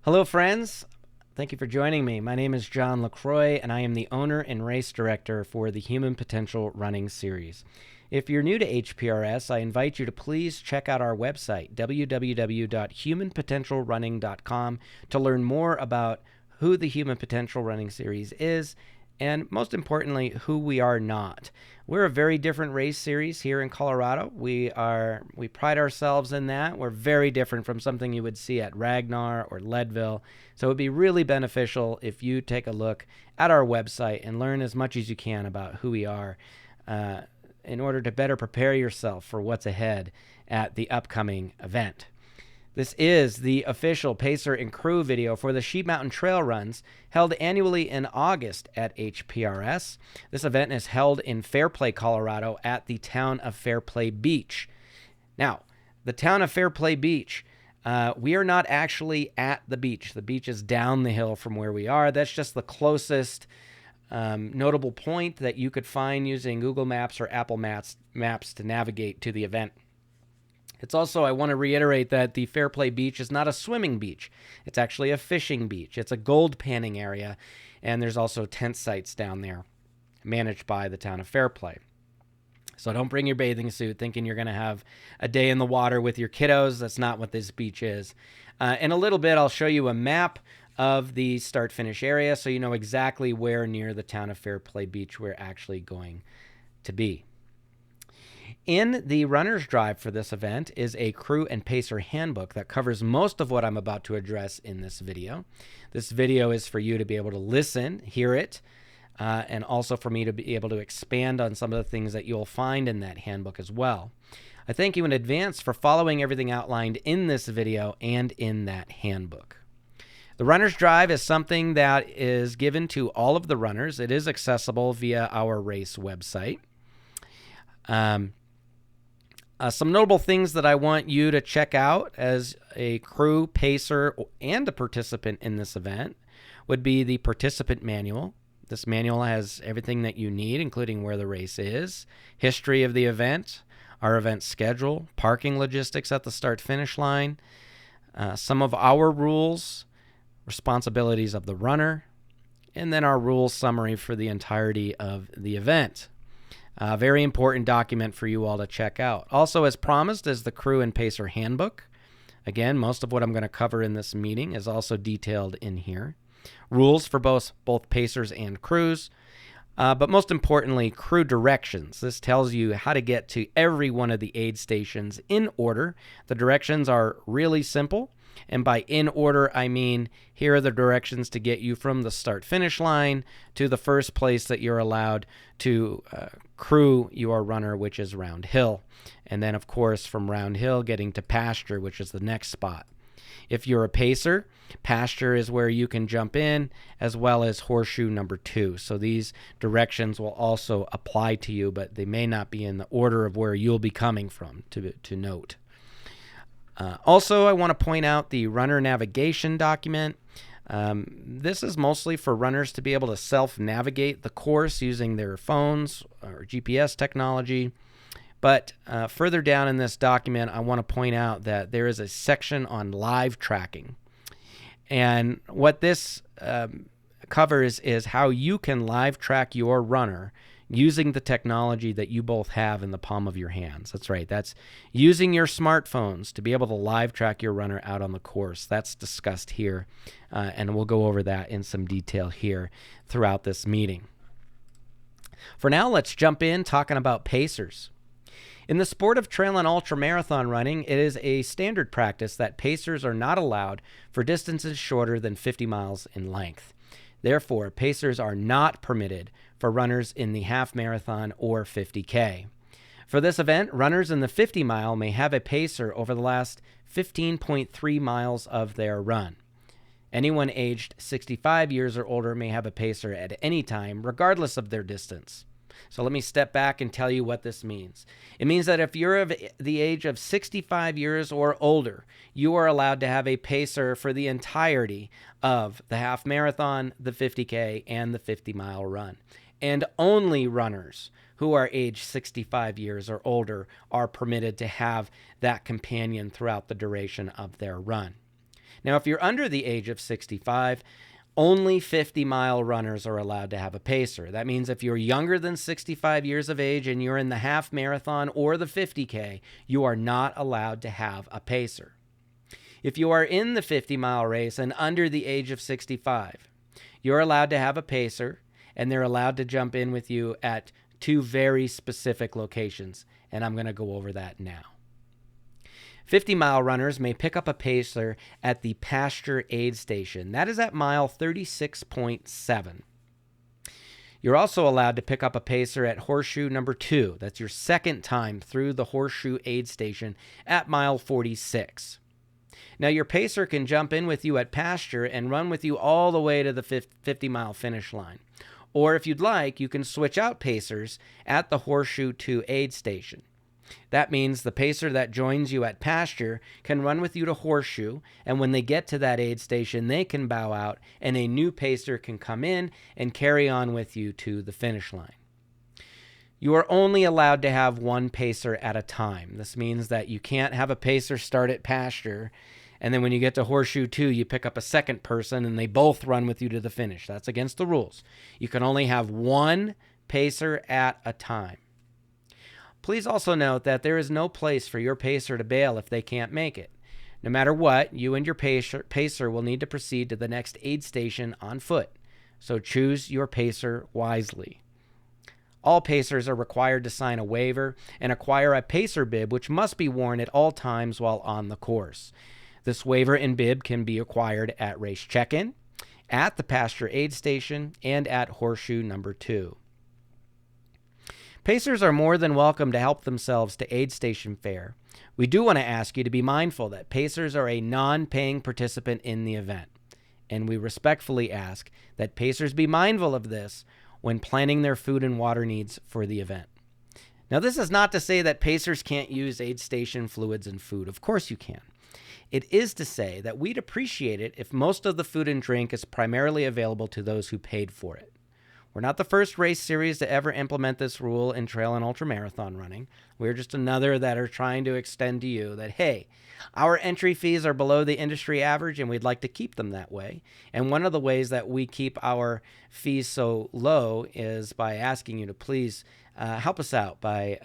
Hello, friends. Thank you for joining me. My name is John LaCroix, and I am the owner and race director for the Human Potential Running Series. If you're new to HPRS, I invite you to please check out our website, www.humanpotentialrunning.com, to learn more about who the Human Potential Running Series is, and most importantly, who we are not. We're a very different race series here in Colorado. We pride ourselves in that. We're very different from something you would see at Ragnar or Leadville. So it would be really beneficial if you take a look at our website and learn as much as you can about who we are in order to better prepare yourself for what's ahead at the upcoming event. This is the official Pacer and Crew video for the Sheep Mountain Trail Runs held annually in August at HPRS. This event is held in Fairplay, Colorado at the town of Fairplay Beach. Now, the town of Fairplay Beach, we are not actually at the beach. The beach is down the hill from where we are. That's just the closest notable point that you could find using Google Maps or Apple Maps to navigate to the event. It's also, I want to reiterate that the Fairplay Beach is not a swimming beach. It's actually a fishing beach. It's a gold panning area, and there's also tent sites down there managed by the town of Fairplay. So don't bring your bathing suit thinking you're going to have a day in the water with your kiddos. That's not what this beach is. In a little bit, I'll show you a map of the start-finish area so you know exactly where near the town of Fairplay Beach we're actually going to be. In the runner's drive for this event is a crew and pacer handbook that covers most of what I'm about to address in this video. This video is for you to be able to listen, hear it, and also for me to be able to expand on some of the things that you'll find in that handbook as well. I thank you in advance for following everything outlined in this video and in that handbook. The runner's drive is something that is given to all of the runners. It is accessible via our race website. Some notable things that I want you to check out as a crew, pacer, and a participant in this event would be the participant manual. This manual has everything that you need, including where the race is, history of the event, our event schedule, parking logistics at the start-finish line, some of our rules, responsibilities of the runner, and then our rules summary for the entirety of the event. A very important document for you all to check out. Also, as promised, is the Crew and Pacer Handbook. Again, most of what I'm going to cover in this meeting is also detailed in here. Rules for both pacers and crews, but most importantly, crew directions. This tells you how to get to every one of the aid stations in order. The directions are really simple. And by in order, I mean here are the directions to get you from the start-finish line to the first place that you're allowed to crew your runner, which is Round Hill. And then, of course, from Round Hill, getting to pasture, which is the next spot. If you're a pacer, pasture is where you can jump in, as well as horseshoe number 2. So these directions will also apply to you, but they may not be in the order of where you'll be coming from, to note. Also, I want to point out the runner navigation document. This is mostly for runners to be able to self-navigate the course using their phones or GPS technology. But further down in this document, I want to point out that there is a section on live tracking. And what this covers is how you can live track your runner using the technology that you both have in the palm of your hands. That's right. That's using your smartphones to be able to live track your runner out on the course. That's discussed here, and we'll go over that in some detail here throughout this meeting. For now, let's jump in talking about pacers. In the sport of trail and ultramarathon running, it is a standard practice that pacers are not allowed for distances shorter than 50 miles in length. Therefore, pacers are not permitted for runners in the half marathon or 50K. For this event, runners in the 50-mile may have a pacer over the last 15.3 miles of their run. Anyone aged 65 years or older may have a pacer at any time, regardless of their distance. So let me step back and tell you what this means. It means that if you're of the age of 65 years or older, you are allowed to have a pacer for the entirety of the half marathon, the 50K, and the 50-mile run. And only runners who are age 65 years or older are permitted to have that companion throughout the duration of their run. Now, if you're under the age of 65, only 50-mile runners are allowed to have a pacer. That means if you're younger than 65 years of age and you're in the half marathon or the 50K, you are not allowed to have a pacer. If you are in the 50-mile race and under the age of 65, you're allowed to have a pacer, and they're allowed to jump in with you at 2 very specific locations, and I'm going to go over that now. 50-mile runners may pick up a pacer at the pasture aid station. That is at mile 36.7. You're also allowed to pick up a pacer at horseshoe number 2. That's your second time through the horseshoe aid station at mile 46. Now, your pacer can jump in with you at pasture and run with you all the way to the 50-mile finish line. Or if you'd like, you can switch out pacers at the horseshoe 2 aid station. That means the pacer that joins you at pasture can run with you to horseshoe, and when they get to that aid station, they can bow out, and a new pacer can come in and carry on with you to the finish line. You are only allowed to have one pacer at a time. This means that you can't have a pacer start at pasture, and then when you get to horseshoe 2, you pick up a second person, and they both run with you to the finish. That's against the rules. You can only have one pacer at a time. Please also note that there is no place for your pacer to bail if they can't make it. No matter what, you and your pacer will need to proceed to the next aid station on foot, so choose your pacer wisely. All pacers are required to sign a waiver and acquire a pacer bib, which must be worn at all times while on the course. This waiver and bib can be acquired at race check-in, at the pasture aid station, and at horseshoe number 2. Pacers are more than welcome to help themselves to aid station fare. We do want to ask you to be mindful that pacers are a non-paying participant in the event, and we respectfully ask that pacers be mindful of this when planning their food and water needs for the event. Now, this is not to say that pacers can't use aid station fluids and food. Of course you can. It is to say that we'd appreciate it if most of the food and drink is primarily available to those who paid for it. We're not the first race series to ever implement this rule in trail and ultramarathon running. We're just another that are trying to extend to you that, hey, our entry fees are below the industry average and we'd like to keep them that way. And one of the ways that we keep our fees so low is by asking you to please help us out by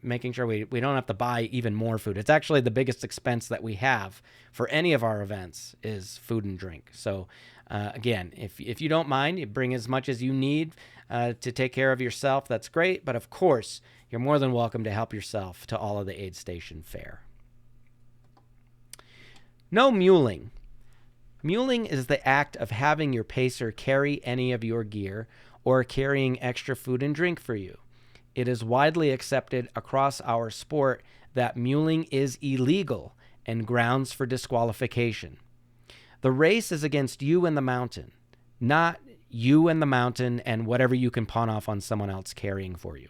making sure we don't have to buy even more food. It's actually the biggest expense that we have for any of our events is food and drink. So again, if you don't mind, you bring as much as you need to take care of yourself. That's great. But of course, you're more than welcome to help yourself to all of the aid station fare. No muling. Muling is the act of having your pacer carry any of your gear or carrying extra food and drink for you. It is widely accepted across our sport that muling is illegal and grounds for disqualification. The race is against you and the mountain, not you and the mountain and whatever you can pawn off on someone else carrying for you.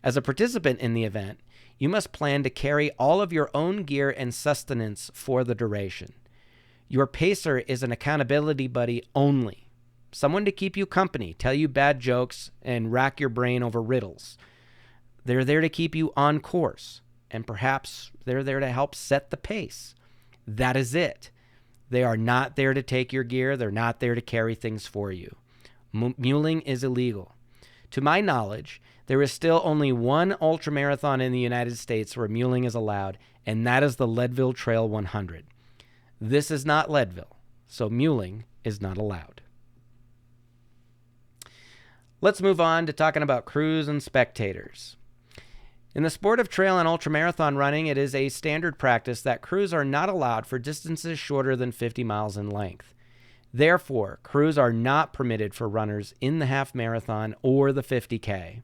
As a participant in the event, you must plan to carry all of your own gear and sustenance for the duration. Your pacer is an accountability buddy only, someone to keep you company, tell you bad jokes, and rack your brain over riddles. They're there to keep you on course, and perhaps they're there to help set the pace. That is it. They are not there to take your gear. They're not there to carry things for you. Muling is illegal. To my knowledge, there is still only one ultramarathon in the United States where muling is allowed, and that is the Leadville Trail 100. This is not Leadville, so muling is not allowed. Let's move on to talking about crews and spectators. In the sport of trail and ultramarathon running, it is a standard practice that crews are not allowed for distances shorter than 50 miles in length. Therefore, crews are not permitted for runners in the half marathon or the 50K.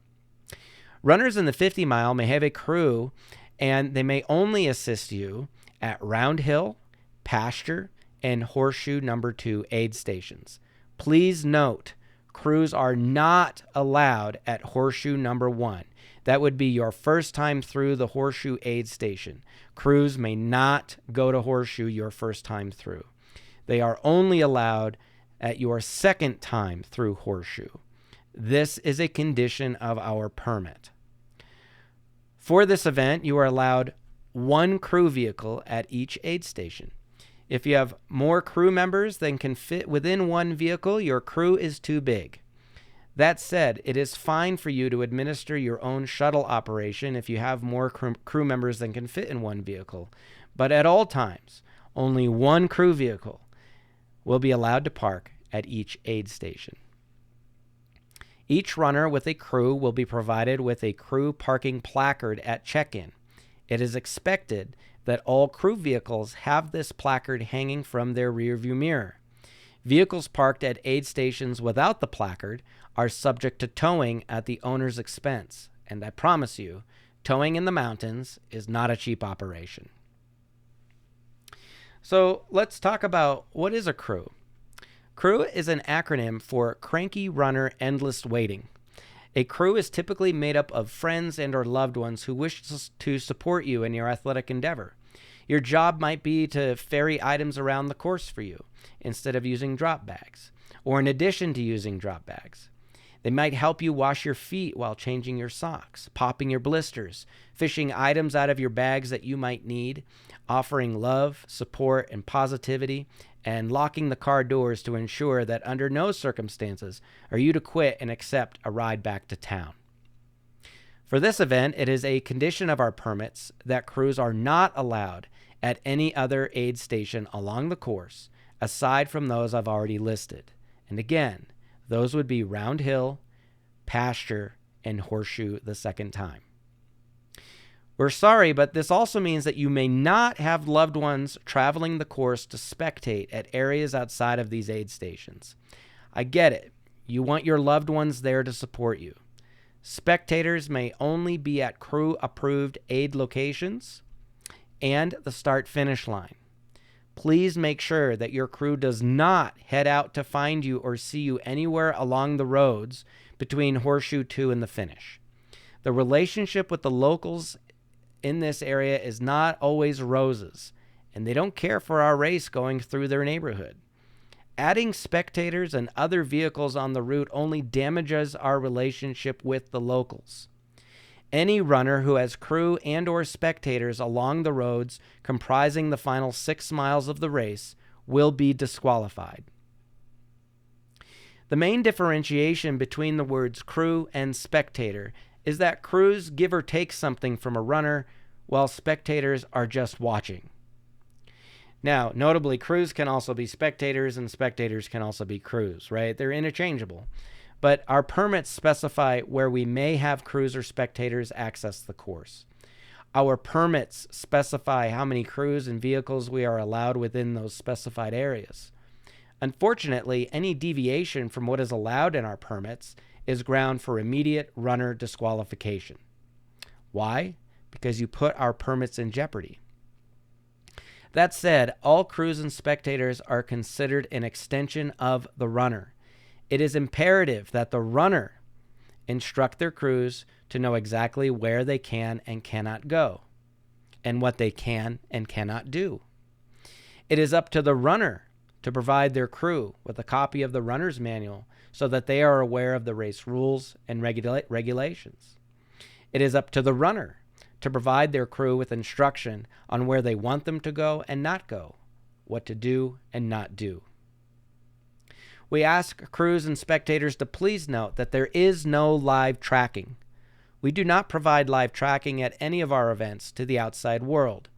Runners in the 50 mile may have a crew, and they may only assist you at Round Hill, Pasture, and Horseshoe number 2 aid stations. Please note, crews are not allowed at Horseshoe number 1. That would be your first time through the Horseshoe aid station. Crews may not go to Horseshoe your first time through. They are only allowed at your second time through Horseshoe. This is a condition of our permit. For this event, you are allowed one crew vehicle at each aid station. If you have more crew members than can fit within one vehicle, your crew is too big. That said, it is fine for you to administer your own shuttle operation if you have more crew members than can fit in one vehicle. But at all times, only one crew vehicle will be allowed to park at each aid station. Each runner with a crew will be provided with a crew parking placard at check-in. It is expected that all crew vehicles have this placard hanging from their rearview mirror. Vehicles parked at aid stations without the placard are subject to towing at the owner's expense. And I promise you, towing in the mountains is not a cheap operation. So let's talk about what is a crew. Crew is an acronym for Cranky Runner Endless Waiting. A crew is typically made up of friends and or loved ones who wish to support you in your athletic endeavor. Your job might be to ferry items around the course for you instead of using drop bags, or in addition to using drop bags. They might help you wash your feet while changing your socks, popping your blisters, fishing items out of your bags that you might need, offering love, support, and positivity, and locking the car doors to ensure that under no circumstances are you to quit and accept a ride back to town. For this event, it is a condition of our permits that crews are not allowed at any other aid station along the course, aside from those I've already listed. And again, those would be Round Hill, Pasture, and Horseshoe the second time. We're sorry, but this also means that you may not have loved ones traveling the course to spectate at areas outside of these aid stations. I get it. You want your loved ones there to support you. Spectators may only be at crew-approved aid locations and the start-finish line. Please make sure that your crew does not head out to find you or see you anywhere along the roads between Horseshoe 2 and the finish. The relationship with the locals in this area is not always roses, and they don't care for our race going through their neighborhood. Adding spectators and other vehicles on the route only damages our relationship with the locals. Any runner who has crew and or spectators along the roads comprising the final 6 miles of the race will be disqualified. The main differentiation between the words crew and spectator is that crews give or take something from a runner, while spectators are just watching. Now, notably, crews can also be spectators, and spectators can also be crews, right? They're interchangeable. But our permits specify where we may have crews or spectators access the course. Our permits specify how many crews and vehicles we are allowed within those specified areas. Unfortunately, any deviation from what is allowed in our permits is ground for immediate runner disqualification. Why? Because you put our permits in jeopardy. That said, all crews and spectators are considered an extension of the runner. It is imperative that the runner instruct their crews to know exactly where they can and cannot go, and what they can and cannot do. It is up to the runner to provide their crew with a copy of the runner's manual so that they are aware of the race rules and regulations. It is up to the runner to provide their crew with instruction on where they want them to go and not go, what to do and not do. We ask crews and spectators to please note that there is no live tracking. We do not provide live tracking at any of our events to the outside world.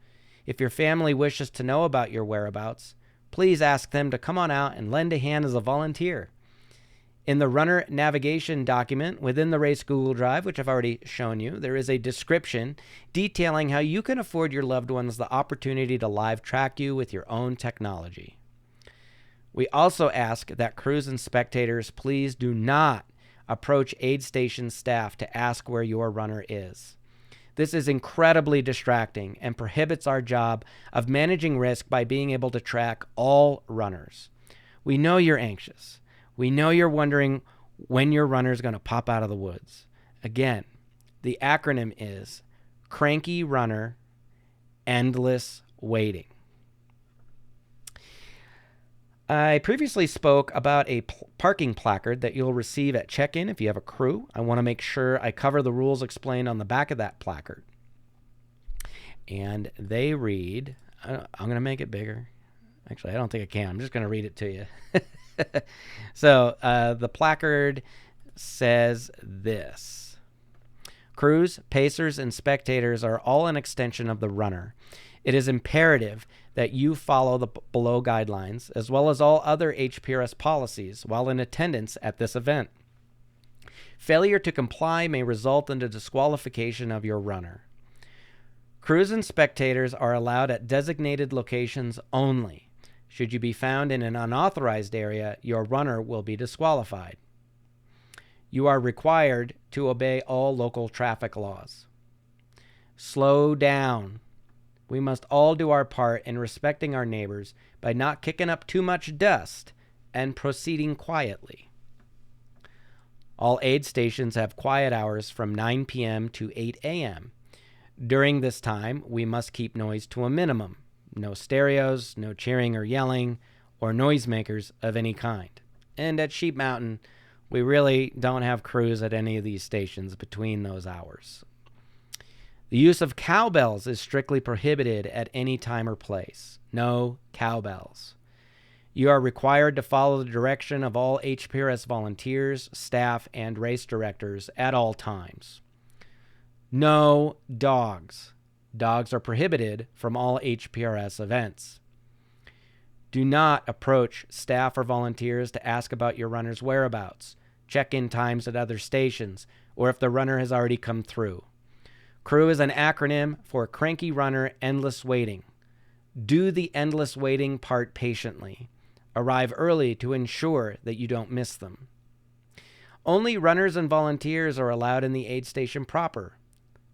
If your family wishes to know about your whereabouts, please ask them to come on out and lend a hand as a volunteer. In the runner navigation document within the race Google Drive, which I've already shown you, there is a description detailing how you can afford your loved ones the opportunity to live track you with your own technology. We also ask that crews and spectators please do not approach aid station staff to ask where your runner is. This is incredibly distracting and prohibits our job of managing risk by being able to track all runners. We know you're anxious. We know you're wondering when your runner is going to pop out of the woods. Again, the acronym is Cranky Runner Endless Waiting. I previously spoke about a parking placard that you'll receive at check-in if you have a crew. I want to make sure I cover the rules explained on the back of that placard. And they read, I'm going to make it bigger. Actually, I don't think I can. I'm just going to read it to you. So the placard says this: crews, pacers, and spectators are all an extension of the runner. It is imperative that you follow the below guidelines, as well as all other HPRS policies, while in attendance at this event. Failure to comply may result in the disqualification of your runner. Crews and spectators are allowed at designated locations only. Should you be found in an unauthorized area, your runner will be disqualified. You are required to obey all local traffic laws. Slow down. We must all do our part in respecting our neighbors by not kicking up too much dust and proceeding quietly. All aid stations have quiet hours from 9 p.m. to 8 a.m. During this time, we must keep noise to a minimum. No stereos, no cheering or yelling, or noisemakers of any kind. And at Sheep Mountain, we really don't have crews at any of these stations between those hours. The use of cowbells is strictly prohibited at any time or place. No cowbells. You are required to follow the direction of all HPRS volunteers, staff, and race directors at all times. No dogs. Dogs are prohibited from all HPRS events. Do not approach staff or volunteers to ask about your runner's whereabouts, check-in times at other stations, or if the runner has already come through. CREW is an acronym for Cranky Runner Endless Waiting. Do the endless waiting part patiently. Arrive early to ensure that you don't miss them. Only runners and volunteers are allowed in the aid station proper.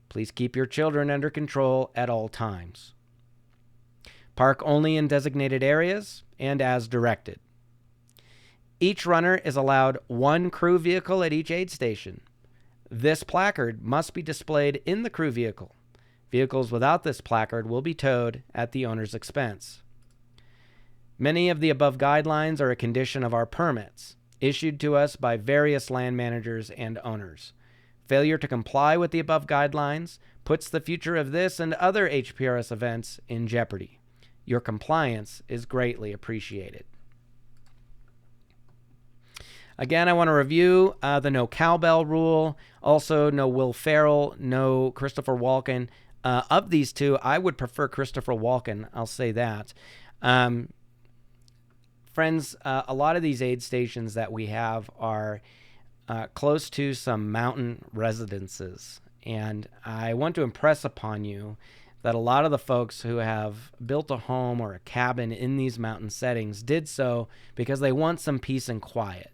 Please keep your children under control at all times. Park only in designated areas and as directed. Each runner is allowed one CREW vehicle at each aid station. This placard must be displayed in the CREW vehicle. Vehicles without this placard will be towed at the owner's expense. Many of the above guidelines are a condition of our permits, issued to us by various land managers and owners. Failure to comply with the above guidelines puts the future of this and other HPRS events in jeopardy. Your compliance is greatly appreciated. Again, I want to review the no cowbell rule. Also, no Will Ferrell, no Christopher Walken. Of these two, I would prefer Christopher Walken. I'll say that. Friends, a lot of these aid stations that we have are close to some mountain residences. And I want to impress upon you that a lot of the folks who have built a home or a cabin in these mountain settings did so because they want some peace and quiet.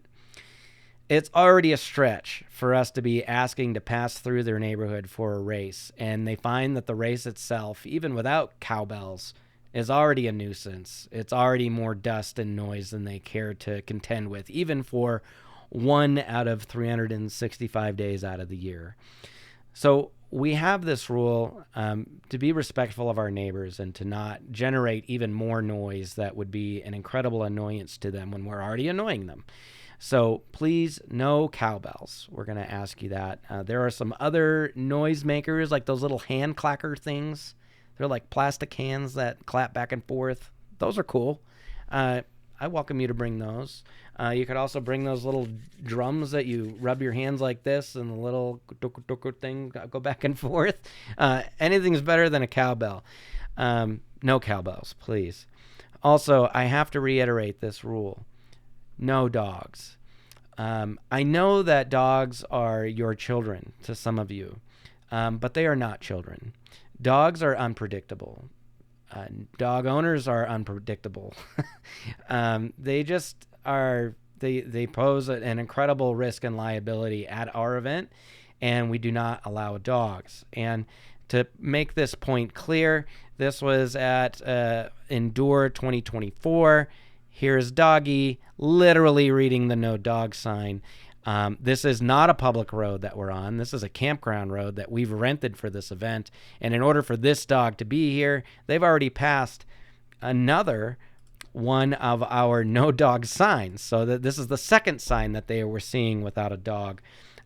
It's already a stretch for us to be asking to pass through their neighborhood for a race, and they find that the race itself, even without cowbells, is already a nuisance. It's already more dust and noise than they care to contend with, even for 1 out of 365 days out of the year. So we have this rule to be respectful of our neighbors and to not generate even more noise that would be an incredible annoyance to them when we're already annoying them. So please, no cowbells. We're going to ask you that. There are some other noise makers, like those little hand clacker things. They're like plastic hands that clap back and forth. Those are cool. I welcome you to bring those. You could also bring those little drums that you rub your hands like this and the little thing go back and forth. Anything's better than a cowbell. No cowbells, please. Also, I have to reiterate this rule. No dogs. I know that dogs are your children to some of you, but they are not children. Dogs are unpredictable. Dog owners are unpredictable. They just are, they pose an incredible risk and liability at our event, and we do not allow dogs. And to make this point clear, this was at Endure 2024. Here's Doggy literally reading the no dog sign. This is not a public road that we're on. This is a campground road that we've rented for this event. And in order for this dog to be here, they've already passed another one of our no dog signs. So that this is the second sign that they were seeing without a dog.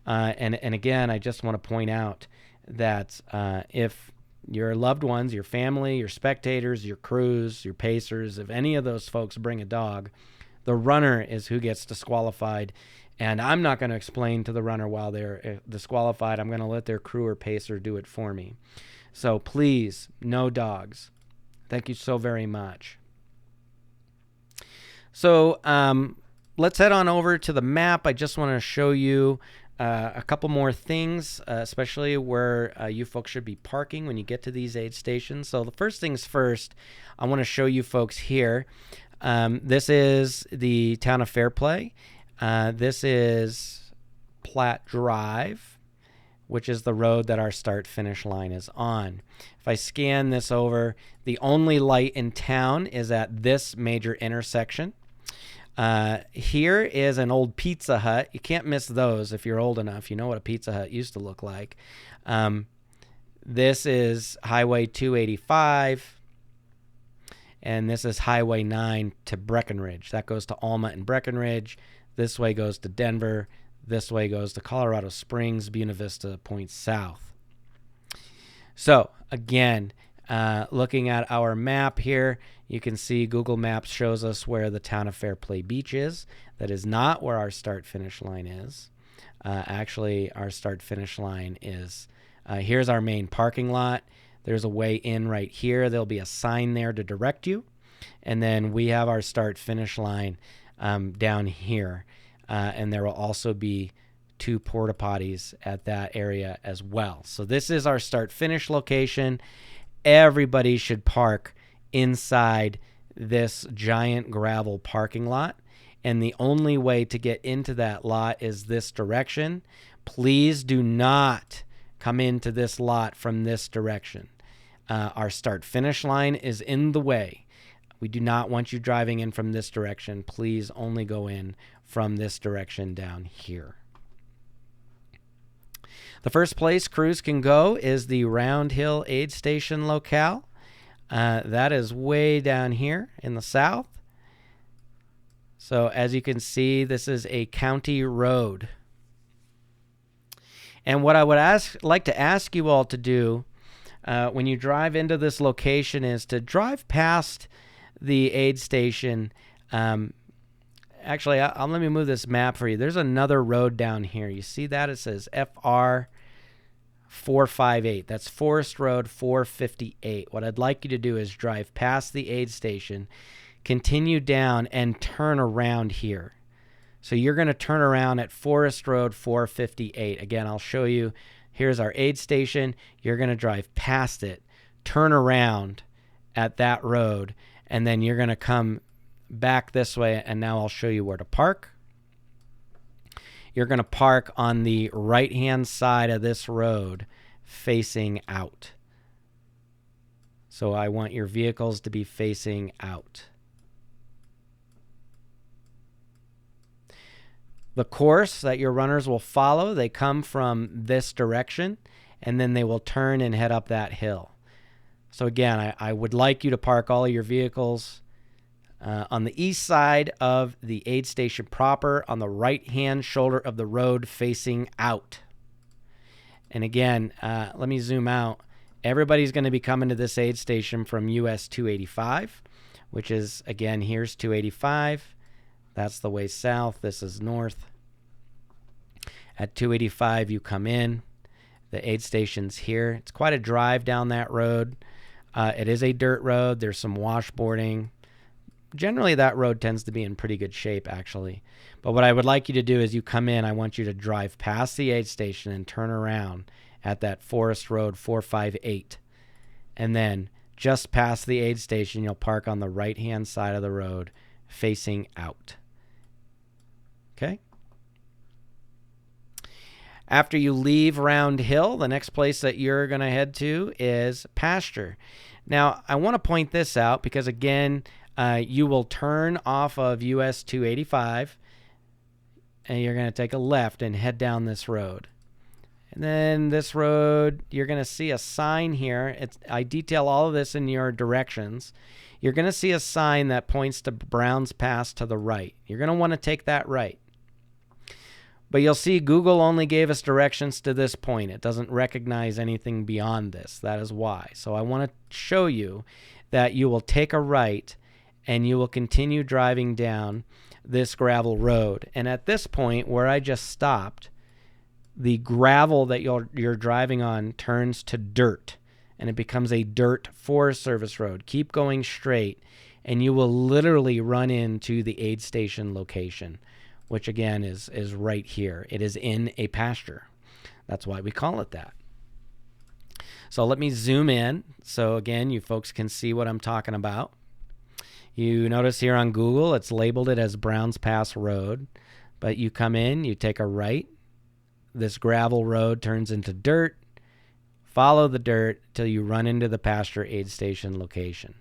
And again, I just want to point out that if your loved ones, your family, your spectators, your crews, your pacers, if any of those folks bring a dog, the runner is who gets disqualified. And I'm not going to explain to the runner while they're disqualified. I'm going to let their crew or pacer do it for me. So please, no dogs. Thank you so very much. So let's head on over to the map. I just want to show you a couple more things, especially where you folks should be parking when you get to these aid stations. So the first things first, I want to show you folks here. This is the town of Fairplay. This is Platte Drive, which is the road that our start-finish line is on. If I scan this over, the only light in town is at this major intersection. Here is an old Pizza Hut. You can't miss those if you're old enough. You know what a Pizza Hut used to look like. This is Highway 285, and this is Highway 9 to Breckenridge. That goes to Alma and Breckenridge. This way goes to Denver. This way goes to Colorado Springs, Buena Vista, Point South. So, again, looking at our map here, you can see Google Maps shows us where the town of Fairplay Beach is. That is not where our start-finish line is. Actually, our start-finish line is, here's our main parking lot. There's a way in right here. There'll be a sign there to direct you. And then we have our start-finish line down here. And there will also be 2 porta potties at that area as well. So this is our start-finish location. Everybody should park inside this giant gravel parking lot. And the only way to get into that lot is this direction. Please do not come into this lot from this direction. Our start-finish line is in the way. We do not want you driving in from this direction. Please only go in from this direction down here. The first place crews can go is the Round Hill Aid Station locale. That is way down here in the south. So as you can see, this is a county road. And what I would like to ask you all to do when you drive into this location is to drive past the aid station. Actually, let me move this map for you. There's another road down here. You see that? It says FR 458. That's Forest Road 458. What I'd like you to do is drive past the aid station, continue down, and turn around here. So you're going to turn around at Forest Road 458. Again, I'll show you. Here's our aid station. You're going to drive past it, turn around at that road, and then you're going to come back this way, and now I'll show you where to park. You're going to park on the right-hand side of this road facing out. So I want your vehicles to be facing out. The course that your runners will follow, they come from this direction, and then they will turn and head up that hill. So again, I would like you to park all of your vehicles on the east side of the aid station proper, on the right-hand shoulder of the road facing out. And again, let me zoom out. Everybody's going to be coming to this aid station from US 285, which is, again, here's 285. That's the way south. This is north. At 285, you come in. The aid station's here. It's quite a drive down that road. It is a dirt road. There's some washboarding. Generally, that road tends to be in pretty good shape, actually. But what I would like you to do is you come in, I want you to drive past the aid station and turn around at that Forest Road 458. And then just past the aid station, you'll park on the right-hand side of the road facing out. Okay? After you leave Round Hill, the next place that you're going to head to is Pasture. Now, I want to point this out because, again, you will turn off of US 285 and you're going to take a left and head down this road. And then this road, you're going to see a sign here. I detail all of this in your directions. You're going to see a sign that points to Browns Pass to the right. You're going to want to take that right. But you'll see Google only gave us directions to this point. It doesn't recognize anything beyond this. That is why. So I want to show you that you will take a right and you will continue driving down this gravel road. And at this point where I just stopped, the gravel that you're driving on turns to dirt, and it becomes a dirt Forest Service road. Keep going straight, and you will literally run into the aid station location, which again is right here. It is in a pasture. That's why we call it that. So let me zoom in so again you folks can see what I'm talking about. You notice here on Google it's labeled it as Browns Pass Road, but you come in, you take a right. This gravel road turns into dirt. Follow the dirt till you run into the pasture aid station location.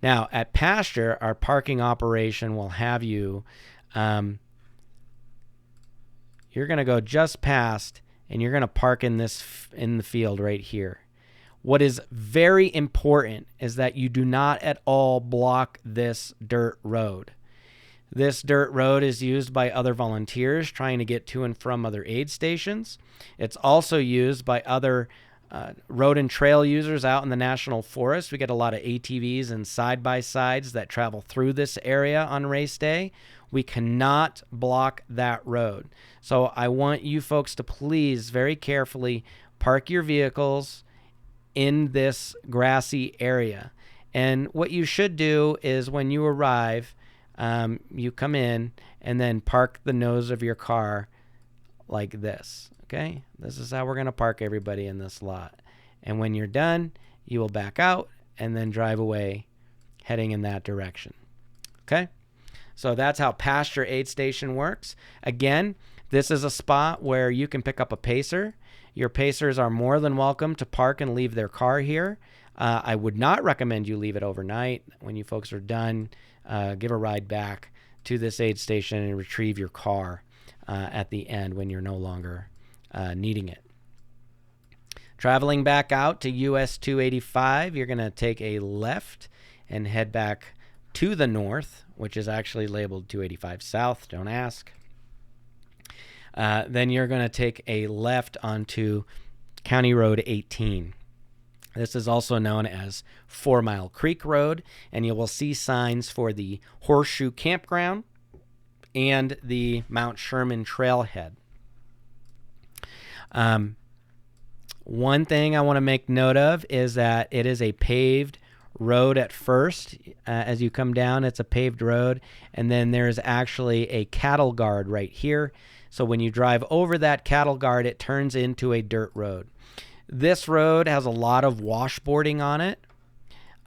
Now, at pasture, our parking operation will have you, you're going to go just past, and you're going to park in the field right here. What is very important is that you do not at all block this dirt road. This dirt road is used by other volunteers trying to get to and from other aid stations. It's also used by other road and trail users out in the National Forest. We get a lot of ATVs and side-by-sides that travel through this area on race day. We cannot block that road. So I want you folks to please very carefully park your vehicles in this grassy area. And what you should do is when you arrive, you come in and then park the nose of your car like this. Okay, this is how we're going to park everybody in this lot. And when you're done, you will back out and then drive away heading in that direction. Okay, so that's how pasture aid station works. Again, this is a spot where you can pick up a pacer. Your pacers are more than welcome to park and leave their car here. I would not recommend you leave it overnight. When you folks are done, give a ride back to this aid station and retrieve your car at the end when you're no longer needing it. Traveling back out to US 285, you're going to take a left and head back to the north, which is actually labeled 285 South. Don't ask. Then you're going to take a left onto County Road 18. This is also known as 4 Mile Creek Road, and you will see signs for the Horseshoe Campground and the Mount Sherman Trailhead. One thing I want to make note of is that it is a paved road at first. As you come down, it's a paved road, and then there's actually a cattle guard right here. So when you drive over that cattle guard, it turns into a dirt road. This road has a lot of washboarding on it,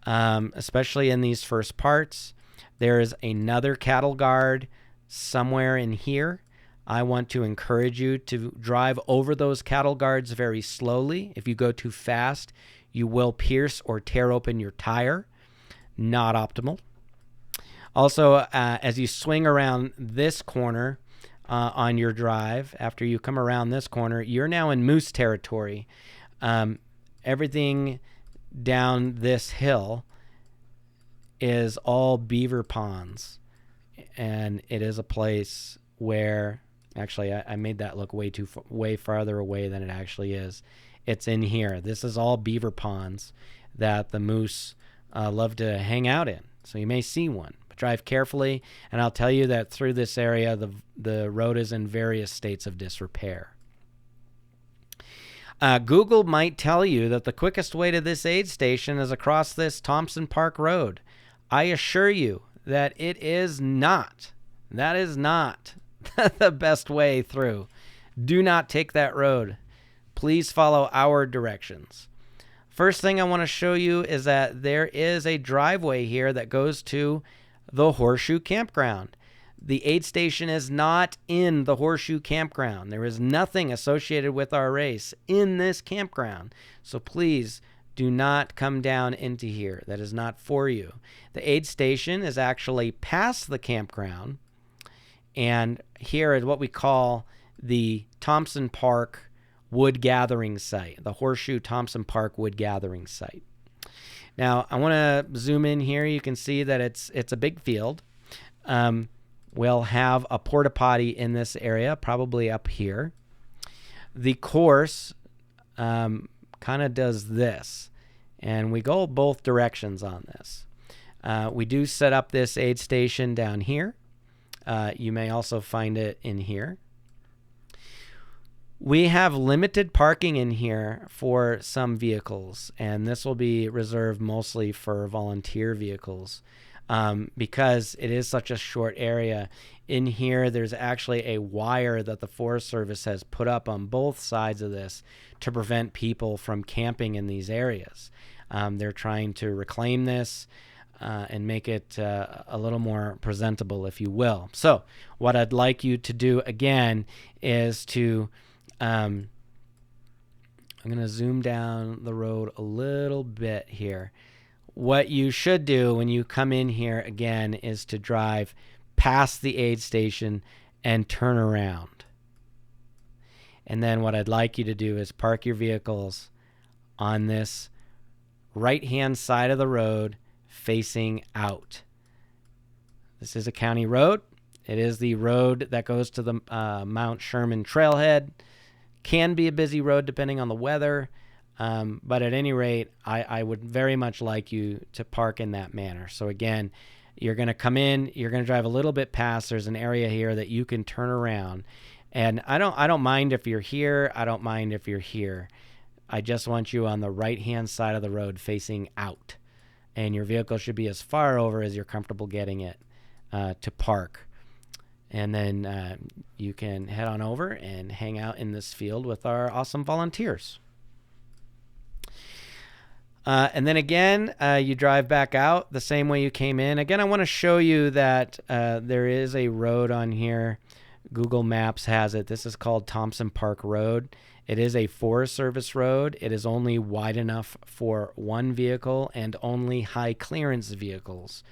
especially in these first parts. There is another cattle guard somewhere in here. I want to encourage you to drive over those cattle guards very slowly. If you go too fast, you will pierce or tear open your tire. Not optimal. Also, as you swing around this corner on your drive, after you come around this corner, you're now in moose territory. Everything down this hill is all beaver ponds, and it is a place where actually I made that look way farther away than it actually is. It's in here. This is all beaver ponds that the moose love to hang out in, so you may see one, but drive carefully. And I'll tell you that through this area the road is in various states of disrepair. Google might tell you that the quickest way to this aid station is across this Thompson Park Road. I assure you that it is not. That is not the best way through. Do not take that road. Please follow our directions. First thing I want to show you is that there is a driveway here that goes to the Horseshoe Campground. The aid station is not in the Horseshoe Campground. There is nothing associated with our race in this campground. So please do not come down into here. That is not for you. The aid station is actually past the campground. And here is what we call the Thompson Park Wood Gathering Site, the Horseshoe Thompson Park Wood Gathering Site. Now, I want to zoom in here. You can see that it's a big field. will have a porta potty in this area, probably up here. The course kind of does this, and we go both directions on this. We do set up this aid station down here. You may also find it in here. We have limited parking in here for some vehicles, and this will be reserved mostly for volunteer vehicles because it is such a short area. In here, there's actually a wire that the Forest Service has put up on both sides of this to prevent people from camping in these areas. They're trying to reclaim this and make it a little more presentable, if you will. So what I'd like you to do again is to I'm going to zoom down the road a little bit here. What you should do when you come in here again is to drive past the aid station and turn around. And then what I'd like you to do is park your vehicles on this right-hand side of the road facing out. This is a county road. It is the road that goes to the Mount Sherman Trailhead. Can be a busy road depending on the weather, but at any rate, I would very much like you to park in that manner. So again, you're going to come in, you're going to drive a little bit past. There's an area here that you can turn around, and I don't mind if you're here. I don't mind if you're here. I just want you on the right-hand side of the road facing out, and your vehicle should be as far over as you're comfortable getting it to park. And then you can head on over and hang out in this field with our awesome volunteers. And then again, you drive back out the same way you came in. Again, I want to show you that there is a road on here. Google Maps has it. This is called Thompson Park Road. It is a Forest Service road. It is only wide enough for one vehicle and only high clearance vehicles.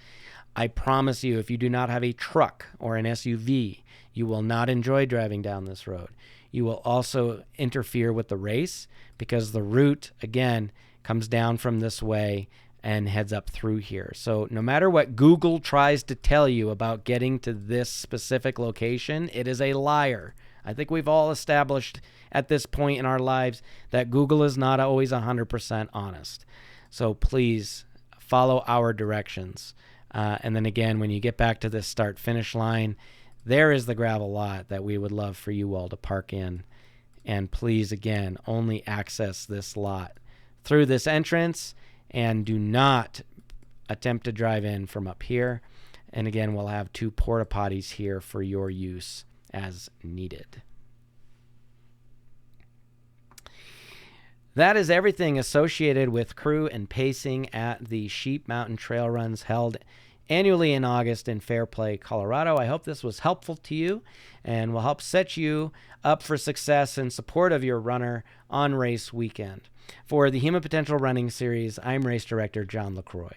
I promise you, if you do not have a truck or an SUV, you will not enjoy driving down this road. You will also interfere with the race because the route, again, comes down from this way and heads up through here. So no matter what Google tries to tell you about getting to this specific location, it is a liar. I think we've all established at this point in our lives that Google is not always 100% honest. So please follow our directions. And then again, when you get back to this start-finish line, there is the gravel lot that we would love for you all to park in. And please, again, only access this lot through this entrance and do not attempt to drive in from up here. And again, we'll have 2 porta potties here for your use as needed. That is everything associated with crew and pacing at the Sheep Mountain Trail Runs held annually in August in Fairplay, Colorado. I hope this was helpful to you and will help set you up for success in support of your runner on race weekend. For the Human Potential Running Series, I'm Race Director John LaCroix.